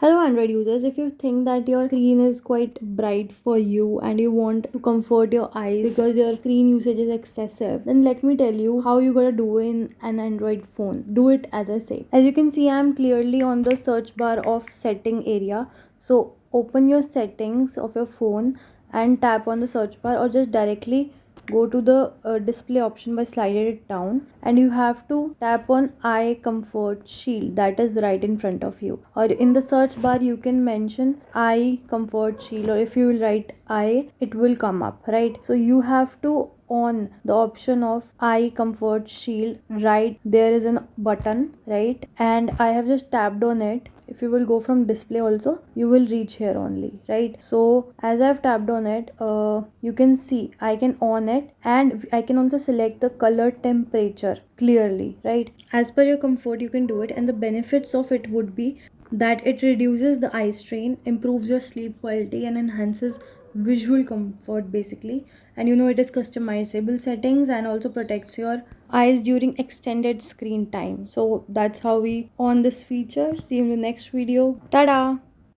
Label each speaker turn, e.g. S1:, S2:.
S1: Hello Android users, if you think that your screen is quite bright for you and you want to comfort your eyes because your screen usage is excessive, then let me tell you how you gotta do in an Android phone. Do it as I say. As you can see, I am clearly on the search bar of setting area. So open your settings of your phone and tap on the search bar, or just directly go to the display option by sliding it down, and you have to tap on eye comfort shield, that is right in front of you. Or in the search bar you can mention eye comfort shield, or if you will write eye, it will come up, right? So you have to on the option of eye comfort shield. Right there is a button, right, and I have just tapped on it. If you will go from display also, you will reach here only, right? So as I've tapped on it, you can see I can on it, and I can also select the color temperature clearly, right? As per your comfort you can do it, and the benefits of it would be that it reduces the eye strain, improves your sleep quality, and enhances visual comfort basically. And it is customizable settings and also protects your eyes during extended screen time. So that's how we on this feature. See you in the next video. Tada.